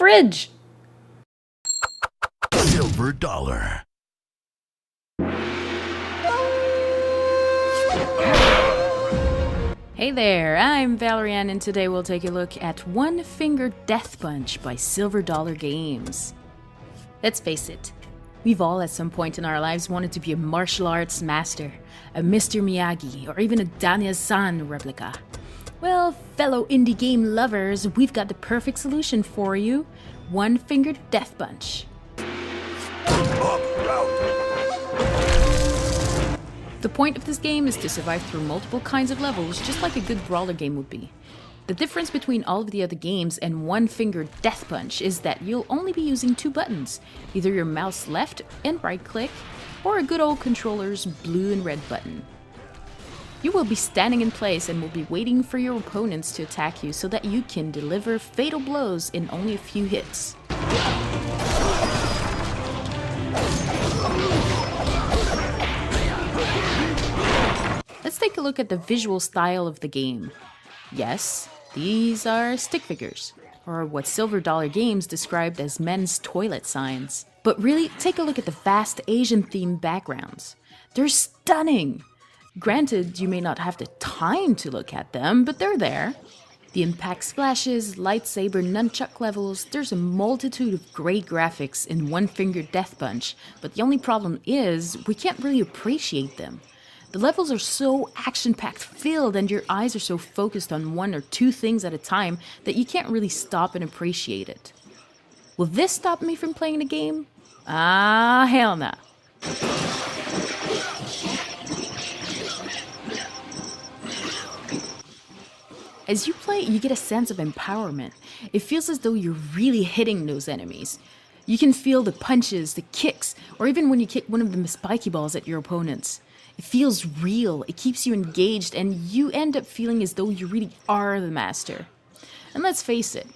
fridge? Silver dollar. Hey there, I'm Valerian, and today we'll take a look at One Finger Death Punch by Silver Dollar Games. Let's face it, we've all at some point in our lives wanted to be a martial arts master, a Mr. Miyagi, or even a Daniel-san replica. Well, fellow indie game lovers, we've got the perfect solution for you, One Finger Death Punch. The point of this game is to survive through multiple kinds of levels, just like a good brawler game would be. The difference between all of the other games and One Finger Death Punch is that you'll only be using two buttons, either your mouse left and right click, or a good old controller's blue and red button. You will be standing in place and will be waiting for your opponents to attack you so that you can deliver fatal blows in only a few hits. Let's take a look at the visual style of the game. Yes, these are stick figures, or what Silver Dollar Games described as men's toilet signs. But really, take a look at the vast Asian-themed backgrounds. They're stunning! Granted, you may not have the time to look at them, but they're there. The impact splashes, lightsaber nunchuck levels, there's a multitude of great graphics in One Finger Death Punch, but the only problem is, we can't really appreciate them. The levels are so action-packed filled and your eyes are so focused on one or two things at a time that you can't really stop and appreciate it. Will this stop me from playing the game? Ah, hell no. As you play, you get a sense of empowerment. It feels as though you're really hitting those enemies. You can feel the punches, the kicks, or even when you kick one of the spiky balls at your opponents. It feels real, it keeps you engaged, and you end up feeling as though you really are the master. And let's face it,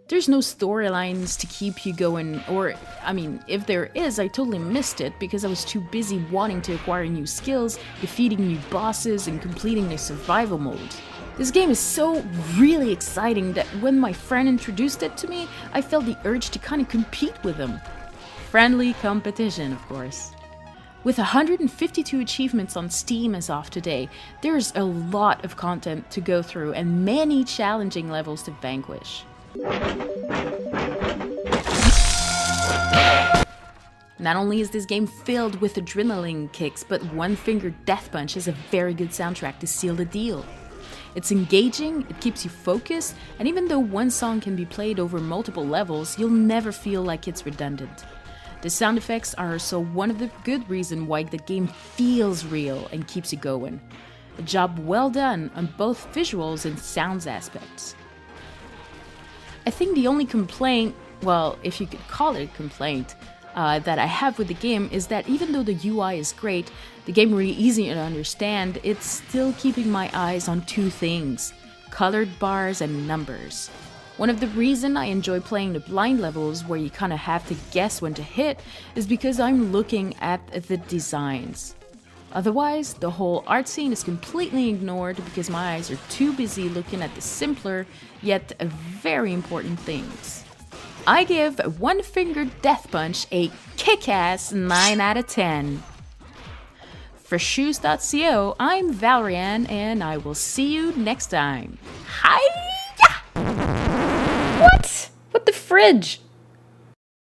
there's no storylines to keep you going, or, if there is, I totally missed it because I was too busy wanting to acquire new skills, defeating new bosses, and completing the survival mode. This game is so really exciting that when my friend introduced it to me, I felt the urge to kind of compete with him. Friendly competition, of course. With 152 achievements on Steam as of today, there's a lot of content to go through and many challenging levels to vanquish. Not only is this game filled with adrenaline kicks, but One Finger Death Punch has a very good soundtrack to seal the deal. It's engaging, it keeps you focused, and even though one song can be played over multiple levels, you'll never feel like it's redundant. The sound effects are also one of the good reasons why the game feels real and keeps you going. A job well done on both visuals and sounds aspects. I think the only complaint, well, if you could call it a complaint, that I have with the game is that even though the UI is great, the game really easy to understand, it's still keeping my eyes on two things: colored bars and numbers. One of the reasons I enjoy playing the blind levels where you kind of have to guess when to hit is because I'm looking at the designs. Otherwise, the whole art scene is completely ignored because my eyes are too busy looking at the simpler, yet very important things. I give One Finger Death Punch a kick-ass 9 out of 10. For shoes.co, I'm Valerian, and I will see you next time. Hi! What? What the fridge?